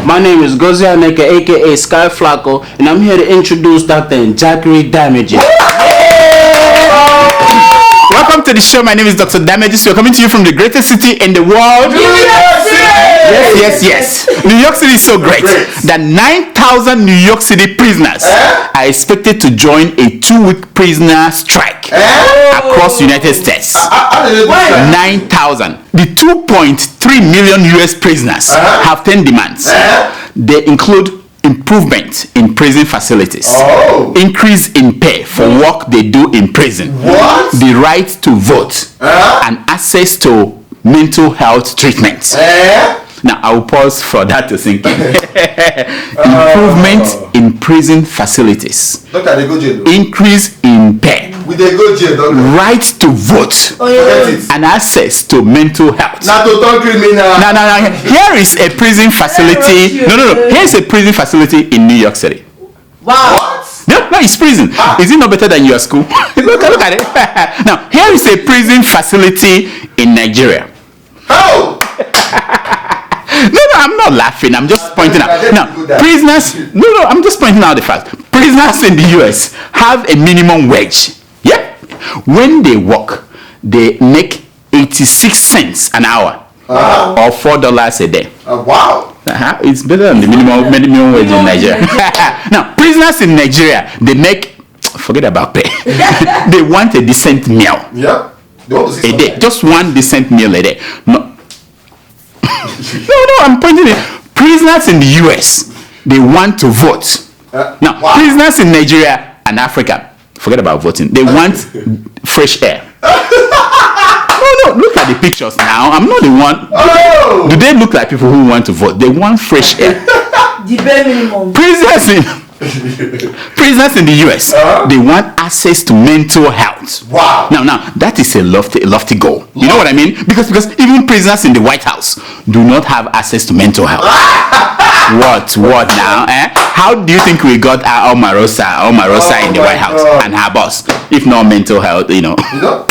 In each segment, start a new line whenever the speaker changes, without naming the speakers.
My name is Gozianeka, aka Sky Flacco, and I'm here to introduce Dr. Jackery Damages.
Welcome to the show. My name is Dr. Damages. We're coming to you from the greatest city in the world.
New York City!
Yes. New York City is so great that 9,000 New York City prisoners are expected to join a 2-week prisoner strike across the United States. 9,000. The 2.3 million US prisoners have 10 demands. They include improvement in prison facilities, increase in pay for work they do in prison, the right to vote, and access to mental health treatment. Now, I will pause for that to sink in. Improvement in prison facilities, increase in pay, right to vote, and access to mental health.
Now,
Here is a prison facility. Here is a prison facility in New York City.
Wow.
No, it's prison. Is it not better than your school? look at it. Now, here is a prison facility in Nigeria.
How?
No, I'm not laughing. I'm just pointing out. Now, prisoners. No, I'm just pointing out the fact. Prisoners in the US have a minimum wage. Yep. When they work, they make 86 cents an hour or $4 a day.
Wow.
It's better than the minimum wage in Nigeria. Now, prisoners in Nigeria, they make, forget about pay. They want a decent meal.
Yeah.
A day. Just one decent meal a day. No, I'm pointing it. Prisoners in the US, they want to vote. Now, prisoners in Nigeria and Africa, forget about voting. They want fresh air. No, look at the pictures now. I'm not the one. Do they look like people who want to vote? They want fresh air.
The bare minimum.
Prisoners in the US, they want access to mental health.
Wow.
Now, that is a lofty goal. You know what I mean? Because even prisoners in the White House do not have access to mental health. What now? How do you think we got our Omarosa in the White House and her boss? If not mental health,
No.
No.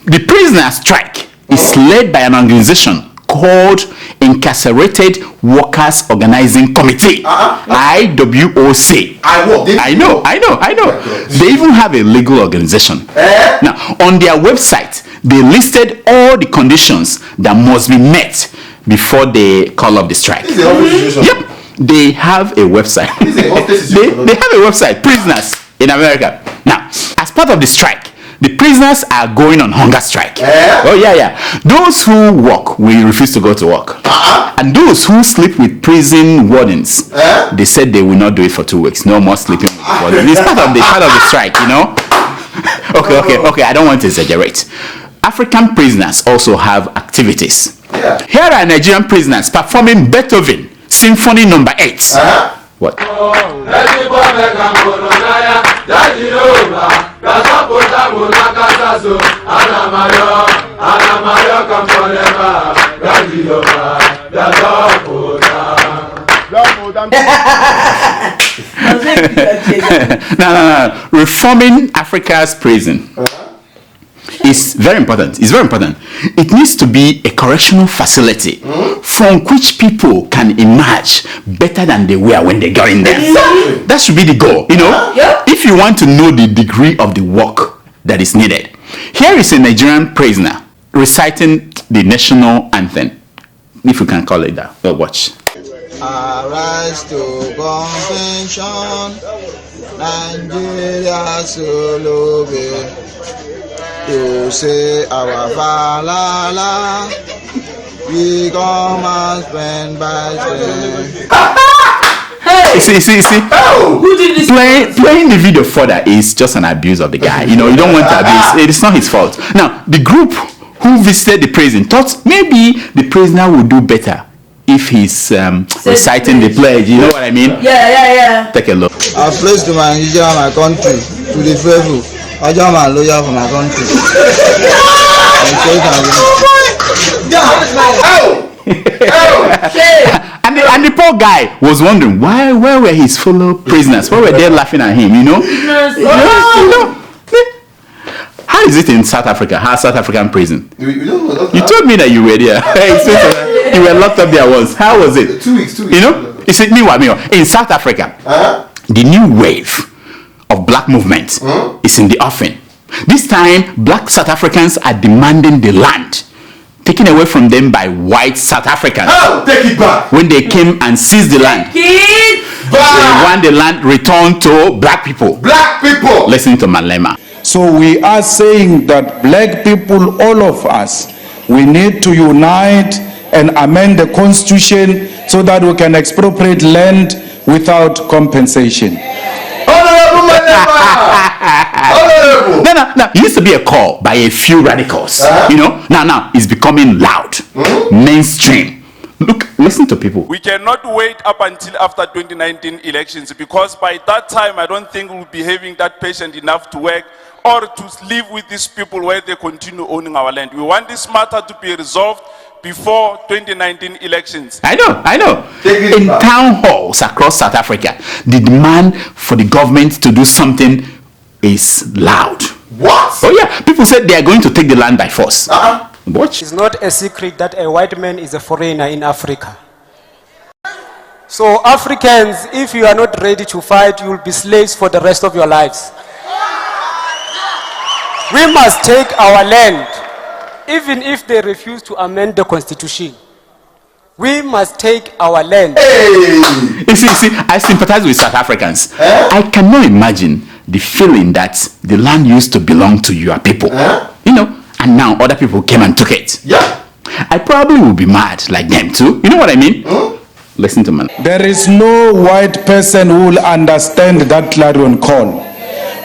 The prisoner strike is led by an organization called Incarcerated Workers Organizing Committee, IWOC. I know. They even have a legal organization. Now, on their website, they listed all the conditions that must be met before they call off the strike. Yep, they have a website. They have a website, Prisoners in America. Now, as part of the strike, the prisoners are going on hunger strike. Oh yeah. Those who work will refuse to go to work, and those who sleep with prison wardens, they said they will not do it for 2 weeks. No more sleeping with the wardens. It's part of the strike, Okay. I don't want to exaggerate. African prisoners also have activities. Here are Nigerian prisoners performing Beethoven Symphony No. 8. What? No. Reforming Africa's prison is very important. It's very important. It needs to be a correctional facility from which people can emerge better than they were when they got in there.
Exactly.
That should be the goal. If you want to know the degree of the work that is needed, here is a Nigerian prisoner reciting the national anthem, if you can call it that. Watch.
Arise to convention, Nigeria solo you say our valala, we come and spend by spend.
See.
Who did this?
Playing the video further is just an abuse of the guy. You don't want to abuse. It is not his fault. Now, the group who visited the prison thought maybe the prisoner would do better if he's reciting the pledge. You know what I mean?
Yeah.
Take a look.
I pledge to my Nigeria, my country, to the faithful. I am a lawyer for my country.
And the poor guy was wondering where were his fellow prisoners? Why were they laughing at him? How is it in South Africa? How South African prison? You told me that you were there. You were locked up there once. How was it?
2 weeks.
You know, it's meanwhile, in South Africa, the new wave of black movement is in the offing. This time, black South Africans are demanding the land taken away from them by white South Africans.
Oh, take it back.
When they came and seized the land, they want the land returned to black people.
Black people.
Listen to Malema.
So we are saying that black people, all of us, we need to unite and amend the constitution so that we can expropriate land without compensation.
Honorable Malema. Honorable.
No. It used to be a call by a few radicals. Now it's becoming loud, mainstream. Look, listen to people.
We cannot wait up until after 2019 elections, because by that time I don't think we'll be having that patient enough to work or to live with these people where they continue owning our land. We want this matter to be resolved before 2019 elections.
I know. In town halls across South Africa, the demand for the government to do something is loud.
What?
Oh yeah, people said they are going to take the land by force. Watch.
It's not a secret that a white man is a foreigner in Africa. So Africans, if you are not ready to fight, you will be slaves for the rest of your lives. We must take our land, even if they refuse to amend the constitution. We must take our land.
Hey.
You see, I sympathize with South Africans. I cannot imagine the feeling that the land used to belong to your people. And now other people came and took it.
Yeah.
I probably would be mad like them too. You know what I mean? Listen to me.
There is no white person who will understand that clarion call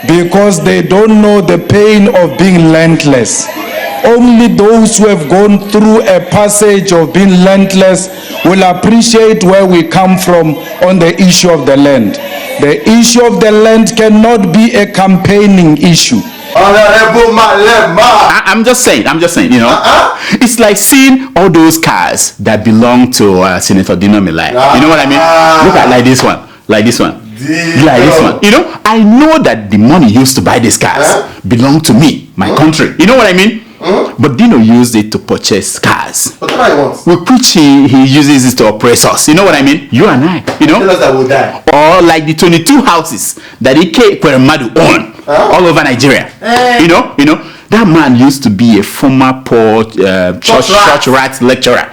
because they don't know the pain of being landless. Only those who have gone through a passage of being landless will appreciate where we come from on the issue of the land. The issue of the land cannot be a campaigning issue.
Honorable Malema.
I'm just saying, it's like seeing all those cars that belong to Senator Dino Milai. You know what I mean? Look at like this one. Like this one. I know that the money used to buy these cars belong to me, my country. You know what I mean? But Dino used it to purchase cars.
What do I want?
We preach he uses it to oppress us. You know what I mean? You and I,
Tell us that we'll die.
Or like the 22 houses that Ike Kweremadu own all over Nigeria. You know, that man used to be a former poor church rat lecturer.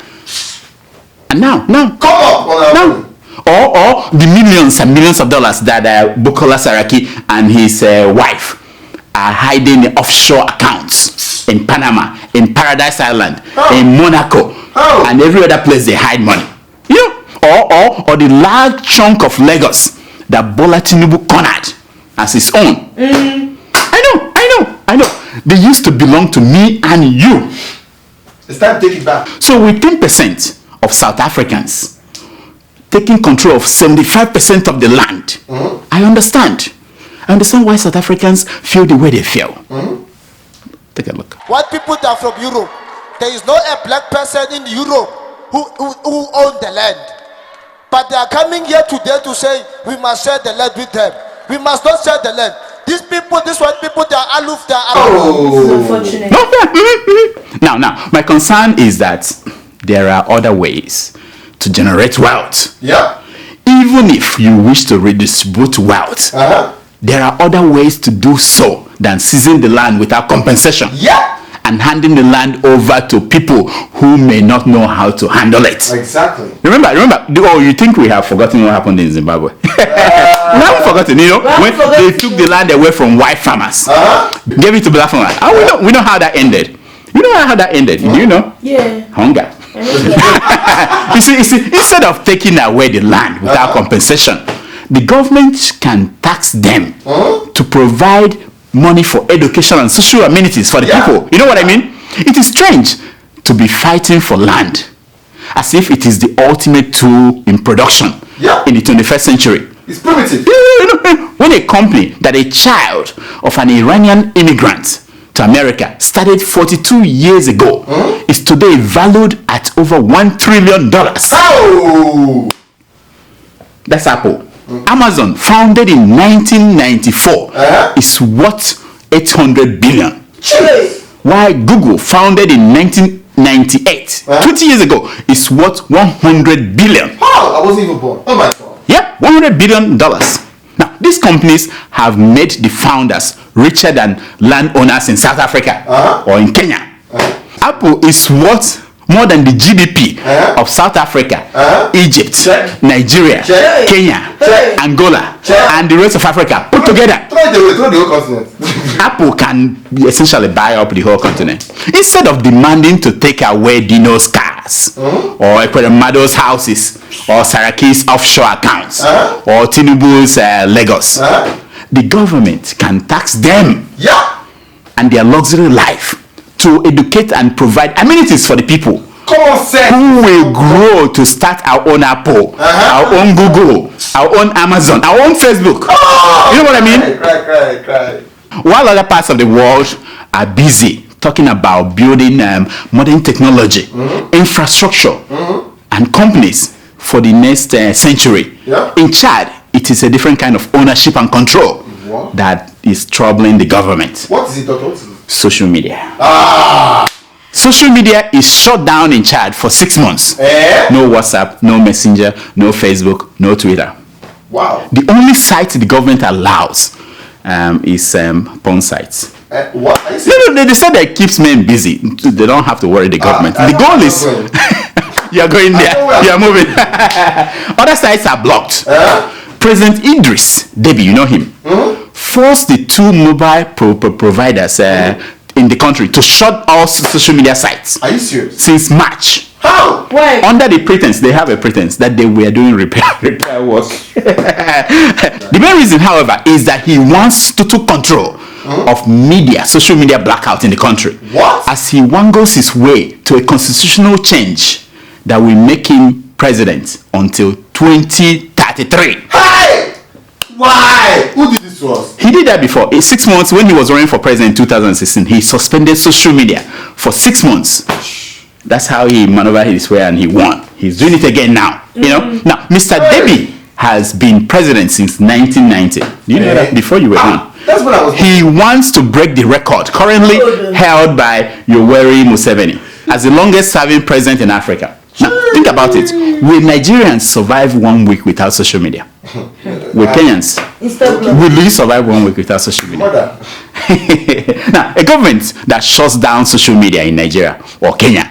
And now.
Come up.
Or the millions and millions of dollars that Bukola Saraki and his wife are hiding in offshore accounts in Panama, in Paradise Island, in Monaco, and every other place they hide money. Or the large chunk of Lagos that Bola Tinubu cornered as his own. I know. They used to belong to me and you.
It's time to take it back.
So with 10% of South Africans taking control of 75% of the land, I understand why South Africans feel the way they feel. Take a look.
White people that are from Europe, there is not a black person in Europe who own the land. But they are coming here today to say we must share the land with them. We must not share the land. These white people, they are aloof, they are aloof.
This is unfortunate.
Now, my concern is that there are other ways to generate wealth.
Yeah.
Even if you wish to redistribute wealth, there are other ways to do so than seizing the land without compensation.
Yeah.
And handing the land over to people who may not know how to handle it.
Exactly.
Remember, you think we have forgotten what happened in Zimbabwe? We haven't forgotten, when they took the land away from white farmers, gave it to black farmers. We know how that ended. You know how that ended, you know?
Yeah.
Hunger. you see, instead of taking away the land without compensation, the government can tax them to provide money for education and social amenities for the people. You know what I mean? It is strange to be fighting for land as if it is the ultimate tool in production in the 21st century.
It's primitive.
When a company that a child of an Iranian immigrant to America started 42 years ago is today valued at over $1 trillion.
Oh!
That's Apple. Amazon, founded in 1994, is worth 800 billion.
Chile.
While Google, founded in 1999, 1998, 20 years ago, is worth 100 billion.
How? I wasn't even born. Oh my God.
Yeah, $100 billion. Now, these companies have made the founders richer than landowners in South Africa or in Kenya. Apple is worth more than the GDP of South Africa, Egypt, Nigeria, Kenya, Angola, and the rest of Africa put together.
Throw the whole continent.
Apple can essentially buy up the whole continent. Instead of demanding to take away Dino's cars, or Ekweremado's houses, or Saraki's offshore accounts, or Tinubu's Lagos, the government can tax them and their luxury life to educate and provide amenities for the people who will grow to start our own Apple, our own Google, our own Amazon, our own Facebook. You know what I mean?
Cry.
While other parts of the world are busy talking about building modern technology, infrastructure, and companies for the next century, in Chad, it is a different kind of ownership and control that is troubling the government.
What is it, Doctor?
Social media. Social media is shut down in Chad for 6 months. No WhatsApp, no Messenger, no Facebook, no Twitter.
Wow.
The only site the government allows is porn sites.
What?
No, they said that it keeps men busy. They don't have to worry the government. The goal is you're going there, you're moving. Other sites are blocked. President Idris Deby, you know him, forced the two mobile providers in the country to shut all social media sites.
Are you serious?
Since March.
How?
Why?
Under the pretense, they have a pretense that they were doing repair work. The main reason, however, is that he wants total control of media, social media blackout in the country.
What?
As he wangles his way to a constitutional change that will make him president until 2033.
Hey! Why? Who did this to us?
He did that before. In 6 months, when he was running for president in 2016, he suspended social media for 6 months. That's how he maneuvered his way and he won. He's doing it again now. You know? Now, Mr. Deby has been president since 1990. You know that before you were born.
That's what I was.
He wants to break the record currently held by Yoweri Museveni as the longest serving president in Africa. Now, think about it. Will Nigerians survive 1 week without social media? Will Kenyans? Will you survive 1 week without social media?
Mother.
Now, a government that shuts down social media in Nigeria or Kenya,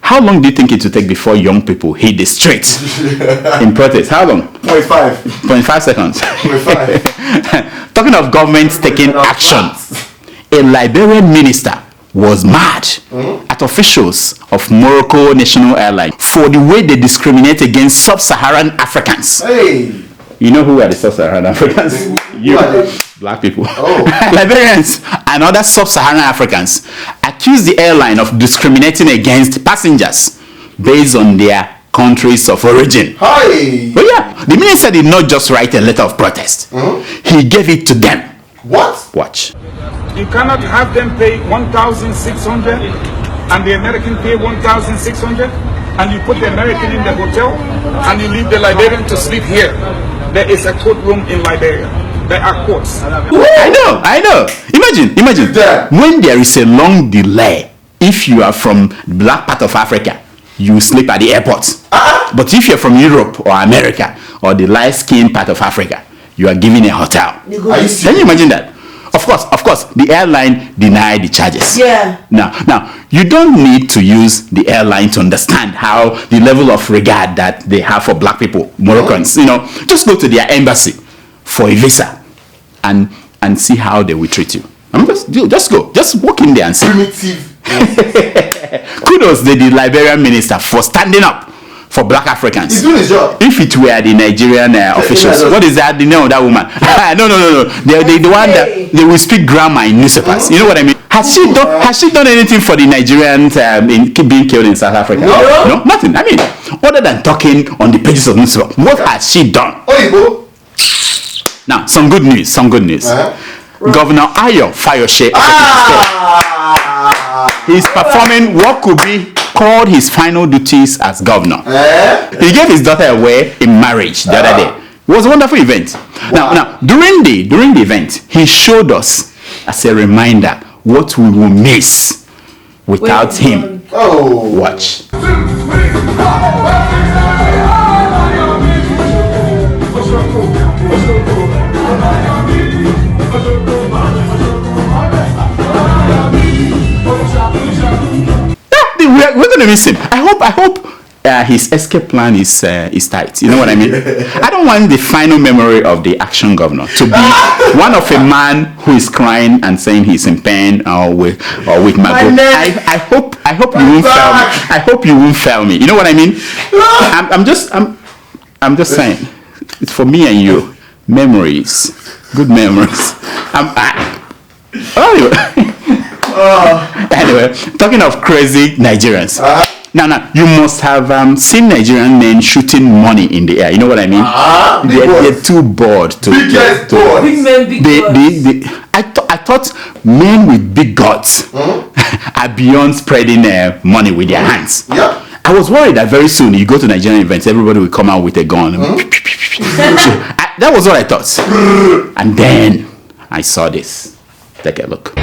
how long do you think it will take before young people hit the streets in protest? How long?
0.5.
0.5 seconds.
0.5.
Talking of governments taking action, a Liberian minister was mad at officials of Morocco National Airline for the way they discriminate against sub-Saharan Africans.
Hey.
You know who are the sub-Saharan Africans? You, black people. Liberians and other sub-Saharan Africans accuse the airline of discriminating against passengers based on their countries of origin.
Hi.
But yeah, the minister did not just write a letter of protest. He gave it to them.
What?
Watch.
You cannot have them pay 1,600 and the American pay 1,600 and you put the American in the hotel and you leave the Liberian to sleep here. There is a courtroom in Liberia. There are courts.
I know. Imagine. When there is a long delay, if you are from the black part of Africa, you sleep at the airport. But if you're from Europe or America or the light-skinned part of Africa, you are given a hotel. Can you imagine that? Of course, the airline denied the charges.
Yeah.
Now, you don't need to use the airline to understand how the level of regard that they have for black people, Moroccans. You know, just go to their embassy for a visa and see how they will treat you. Just go, just walk in there and see.
Primitive.
Kudos to the Liberian minister for standing up for black Africans.
He's doing his job.
If it were the Nigerian officials, what is that? The name of that woman? No. The one that they will speak grammar in newspapers. You know what I mean? Has she done anything for the Nigerians in being killed in South Africa? No, nothing. I mean, other than talking on the pages of newspapers, what has she done? Now, some good news. Governor Ayo Fayose he's performing what could be called his final duties as governor. He gave his daughter away in marriage the other day. It was a wonderful event. Now, during the event, he showed us as a reminder what we will miss without him
Oh.
Watch. We're gonna miss him. I hope his escape plan is tight. You know what I mean? I don't want the final memory of the action governor to be one of a man who is crying and saying he's in pain or with Mago. I hope you won't fail me. I hope you won't fail me. You know what I mean? I'm just saying. It's for me and you. Memories, good memories. Anyway, talking of crazy Nigerians. Now, you must have seen Nigerian men shooting money in the air. You know what I mean? They're too bored to.
Big men, big
gods. I thought men with big guts are beyond spreading money with their hands.
Yeah.
I was worried that very soon you go to Nigerian events, everybody will come out with a gun. That was what I thought. And then I saw this. Take a look.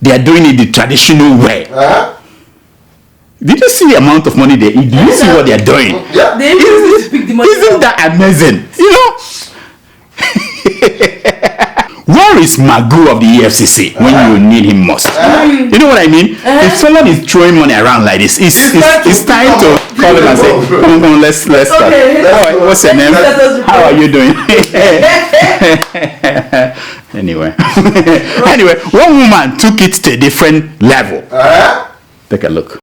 They are doing it the traditional way. Did you see the amount of money they eat? Do you see what they are doing?
Yeah.
They really speak the money.
Isn't that amazing? You know? Where is Magu of the EFCC when you need him most? You know what I mean? If someone is throwing money around like this, it's time to call him and say, come on, let's start. Okay. What's your name? How are you doing? Anyway, one woman took it to a different level. Take a look.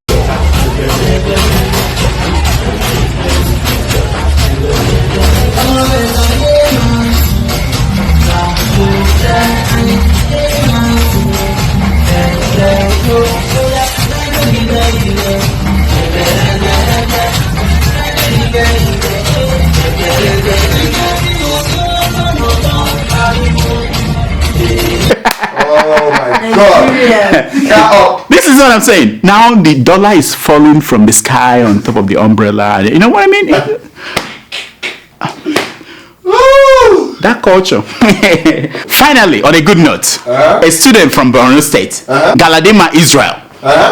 Oh my God.
This is what I'm saying. Now the dollar is falling from the sky on top of the umbrella. You know what I mean? That culture. Finally, on a good note, a student from Borno State, Galadima, Israel,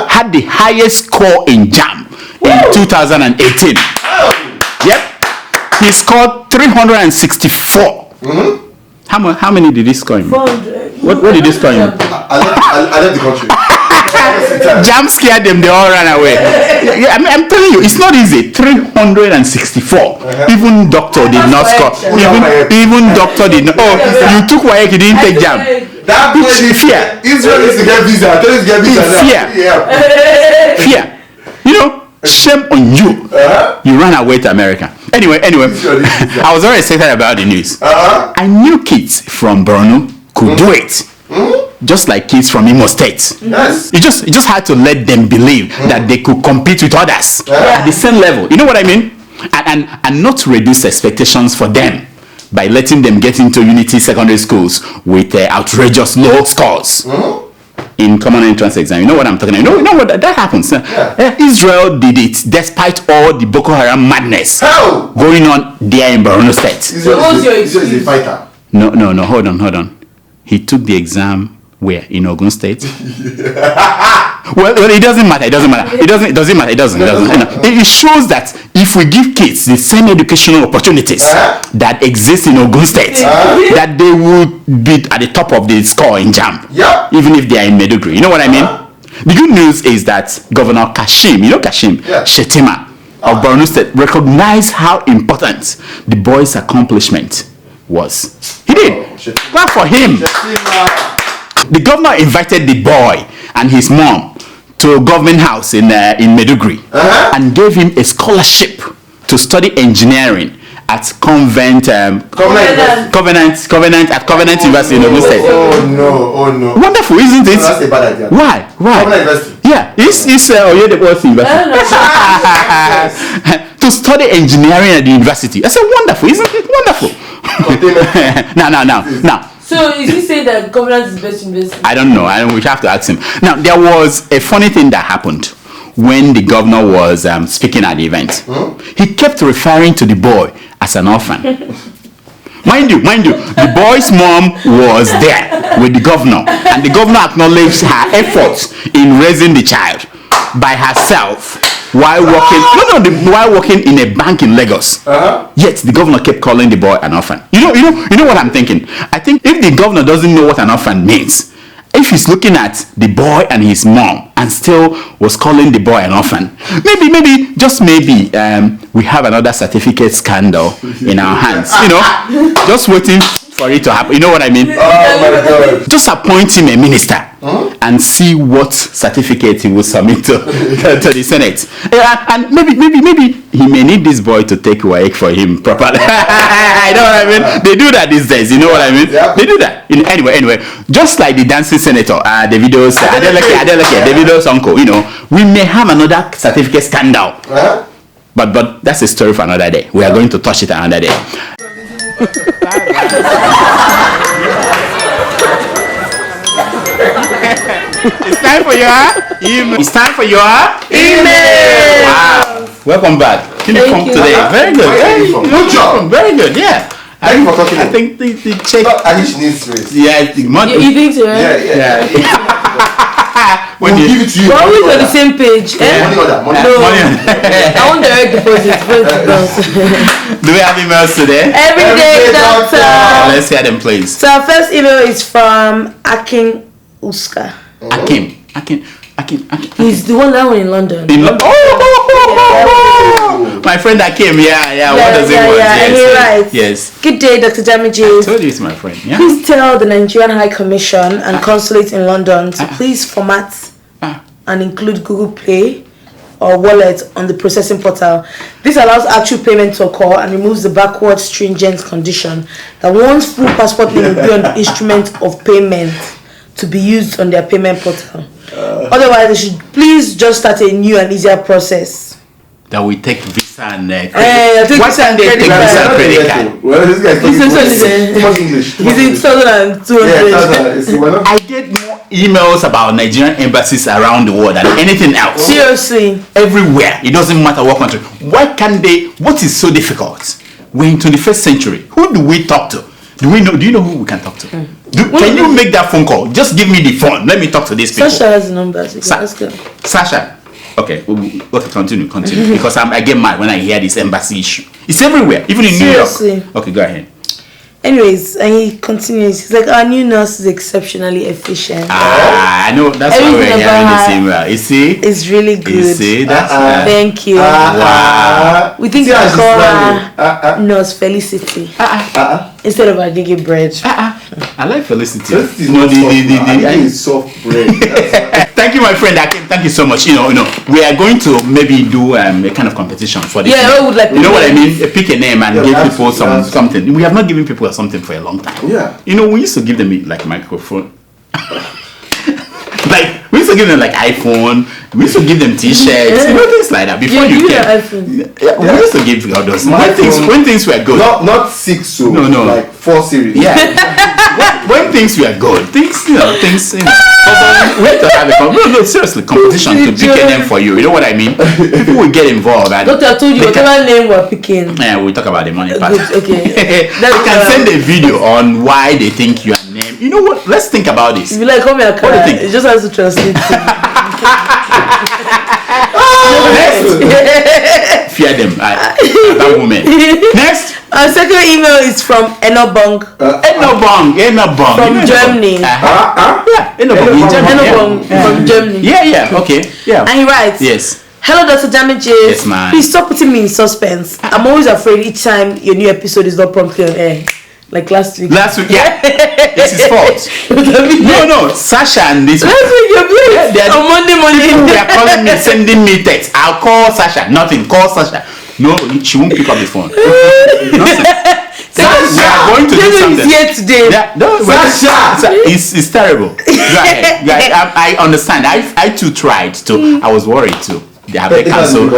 had the highest score in JAM in 2018. Yep. He scored 364. How many did he score in?
400.
What did he score in?
I left the country.
Jam scared them, they all ran away. Yeah, I'm telling you, it's not easy. 364. Even doctor did not score. Even doctor did not. Oh, you took WAEC, you didn't take jam.
That
fear.
Israel is to get visa. Tell us to get visa.
Fear. You know, shame on you. You ran away to America. Anyway, I was very excited about the news. I knew kids from Borno could do it. Just like kids from Imo State.
Yes.
You just had to let them believe that they could compete with others at the same level. You know what I mean? And not reduce expectations for them by letting them get into Unity secondary schools with outrageous low scores in common entrance exam. You know what I'm talking about? You know what that happens. Israel did it despite all the Boko Haram madness going on there in Borno State.
Israel is a fighter.
No, hold on. He took the exam where? In Ogun State? well, it doesn't matter. It doesn't matter. It shows that if we give kids the same educational opportunities that exist in Ogun State, that they will be at the top of the score in JAM, even if they are in Maiduguri. You know what I mean? The good news is that Governor Kashim, Shettima of Borno State, recognized how important the boy's accomplishment was. He did. Clap for him. The governor invited the boy and his mom to a government house in Maiduguri and gave him a scholarship to study engineering at Covenant University in Ogun State.
Oh no.
Wonderful, isn't it?
That's a bad idea.
Why?
Covenant University.
Yeah, it's Oyedepo's University. To study engineering at the university. I said, wonderful, isn't it? Wonderful. Now.
So is he saying that governance is best invested?
I don't know. We have to ask him. Now, there was a funny thing that happened when the governor was speaking at the event. He kept referring to the boy as an orphan. Mind you, the boy's mom was there with the governor, and the governor acknowledged her efforts in raising the child by herself while working in a bank in Lagos. Yet the governor kept calling the boy an orphan. You know what I'm thinking? I think if the governor doesn't know what an orphan means, if he's looking at the boy and his mom and still was calling the boy an orphan, maybe we have another certificate scandal in our hands. Just waiting for it to happen. You know what I mean?
Oh my God.
Just appoint him a minister and see what certificate he will submit to the Senate. And maybe he may need this boy to take work for him properly. You know what I mean? They do that these days. You know what I mean?
Yeah.
They do that. Anyway, just like the dancing senator, Davido's uncle. We may have another certificate scandal. But that's a story for another day. We are going to touch it another day. It's time for your email. It's time for your email. Wow. Welcome back.
Thank you.
Today. Very good.
Good job.
Very good. Yeah.
Thank you for talking.
I think the check.
I think she needs space.
Yeah, the money.
You think so?
Yeah.
When
We'll
you
give it to you.
We're always on the same page.
Money order. Money
No.
order.
I want direct deposit.
Do we have emails today?
Every day, doctor.
Let's hear them, please.
So our first email is from Akin Uska.
Akim.
He's the one in London.
My friend Akim, yeah. What does he want?
And he writes,
yes.
Good day, Dr. Damiji.
I told you it's my friend. Yeah.
Please tell the Nigerian High Commission and Consulate in London to please format and include Google Pay or wallet on the processing portal. This allows actual payment to occur and removes the backward stringent condition that one's full passport name will be on the instrument of payment to be used on their payment portal. Otherwise, they should please just start a new and easier process.
That we take visa and credit.
What
time they take visa and credit card?
Well, this guy's talking too much English.
He's in 2,200.
I get more emails about Nigerian embassies around the world than anything else.
Seriously.
Everywhere. It doesn't matter what country. Why can't they? What is so difficult? We're in 21st century. Who do we talk to? Do you know who we can talk to? Can you make that phone call? Just give me the phone. Let me talk to these people.
Sasha has the numbers. Let's go.
Sasha. Okay, continue. Because I get mad when I hear this embassy issue. It's everywhere, even in New York. Okay, go ahead.
Anyways, and he continues. He's like, our new nurse is exceptionally efficient.
I know. That's why we're hearing the same. You see?
It's really good.
You see? That's
thank you.
Wow.
We think we can call her Nurse Felicity instead of Agege bread.
I like Felicity.
The soft bread.
Thank you, my friend Akim. Thank you so much. We are going to maybe do a kind of competition for this.
Yeah, I would like.
You know what I mean? Pick a name and give people something. We have not given people something for a long time.
Yeah.
We used to give them like microphone. We used to give them like iPhone. We used to give them T-shirts. Things like that. Before you came. We used to give all those. When things were good.
Not 6 so.
No.
Like 4 series.
Yeah. when things were good, things. We have to have a seriously competition to pick a name for you. You know what I mean? People will get involved. And
Doctor, I told you whatever name we're picking.
Yeah, we talk about the money part.
Okay.
They can send a video on why they think you are named. You know what? Let's think about this.
Be like, come here,
what do you think?
It just has to translate.
Fear them. That woman. Next.
Our second email is from Enobong.
Enobong.
From Germany.
Yeah, Enobong
from Germany.
Yeah. Okay. Yeah.
And he writes.
Yes.
Hello, Dr. Damage.
Yes, man.
Please stop putting me in suspense. I'm always afraid each time your new episode is not promptly on air. Like last week.
Yeah. It's his fault. No. Sasha and this.
Last week you're on Monday morning.
They are calling me, sending me text. I'll call Sasha. Nothing. Call Sasha. No, she won't pick up the phone. Nothing.
Sasha,
we are going to do something.
Here today.
Sasha, it's terrible. Go ahead. I understand. I too tried to. I was worried too. Have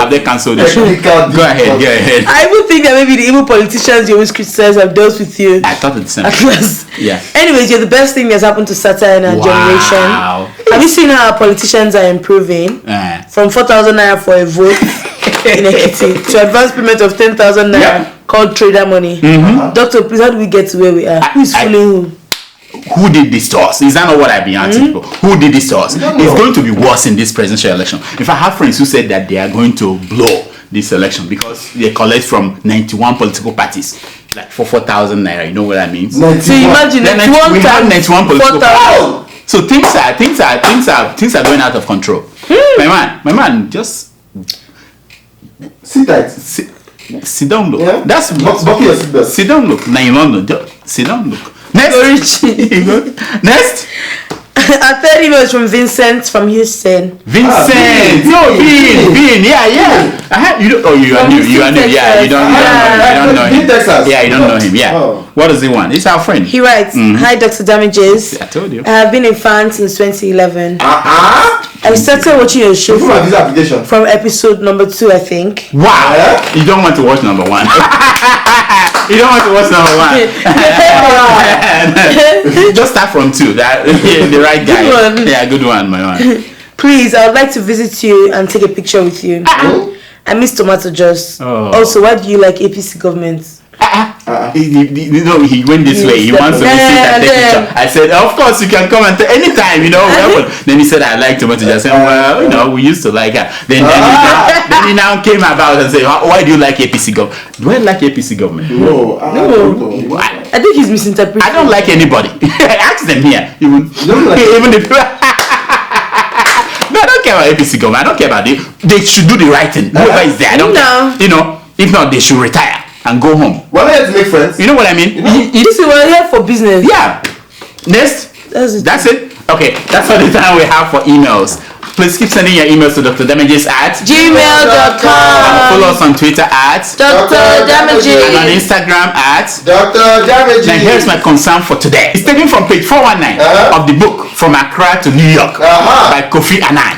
they cancelled the show? Go ahead.
I even think that maybe the evil politicians you always criticize have dealt with you.
I thought it's the
At
same.
last.
Yeah.
Anyways, you're the best thing that's happened to satire in our generation. Have you seen how our politicians are improving? From 4,000 naira for a vote in Ekiti to advance payment of 10,000 naira called trader money. Doctor, please, how do we get to where we are? Who is fooling who?
Who did this to us? Is that not what I've been asking people? Who did this to us? It's going to be worse in this presidential election. If I have friends who said that they are going to blow this election because they collect from 91 political parties, like for 4,000 naira, you know what that means?
91.
So imagine
we have 91 political
4,000.
parties. So things are going out of control. My man, just
Sit tight.
sit down, look.
Yeah?
That's
Buckle your seatbelt.
sit down, look. Now you don't know. Sit down, look. Next. Next.
Our third email is from Vincent from Houston.
Vincent. No, Vin. Yeah. You don't. Oh, you are new. Yeah, you don't know him.
In Texas.
Yeah, you don't know him. Yeah.
Oh.
What does he want? He's our friend.
He writes, Hi Dr. Damages.
I told you.
I have been a fan since 2011. I started watching your show
Who have this application?
from episode number 2, I think.
Wow. You don't want to watch number 1. You don't want to watch number 1. Just start from 2. That the right guy.
Good one.
Yeah, good one, my man.
Please, I would like to visit you and take a picture with you. I miss Tomato Juice.
Oh.
Also, why do you like APC government?
He went this way. He wants to visit and take picture. I said, of course you can come and anytime, Then he said, I like Tomato Juice. I said, well, we used to like her. Then he now came about and said, why do you like APC government? Do I like APC government?
No.
I think he's misinterpreting.
I don't like anybody. Ask them here. Even if no, I don't care about APC government. I don't care about it. They should do the right thing. Whoever is there, I don't care. If not, they should retire and go home.
We're not here to make friends.
You know what I mean?
You see, we're here for business.
Yeah. Next. That's it. Okay. That's all the time we have for emails. Please keep sending your emails to Dr. Damages at
gmail.com.
Follow us on Twitter at
Dr. Damages.
and on Instagram at
Dr. Damages.
Now here's my concern for today. It's taken from page 419 of the book From Accra to New York by Kofi Annan.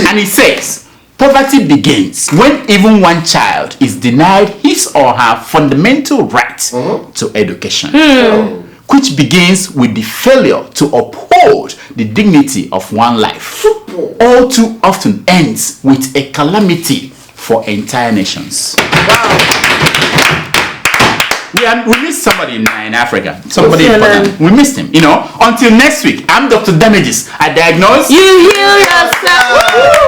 And it says, poverty begins when even one child is denied his or her fundamental right to education, which begins with the failure to uphold the dignity of one life. All too often ends with a calamity for entire nations. We missed somebody in Africa. Somebody important. We missed him. Until next week, I'm Dr. Damages. I diagnose.
You heal yourself.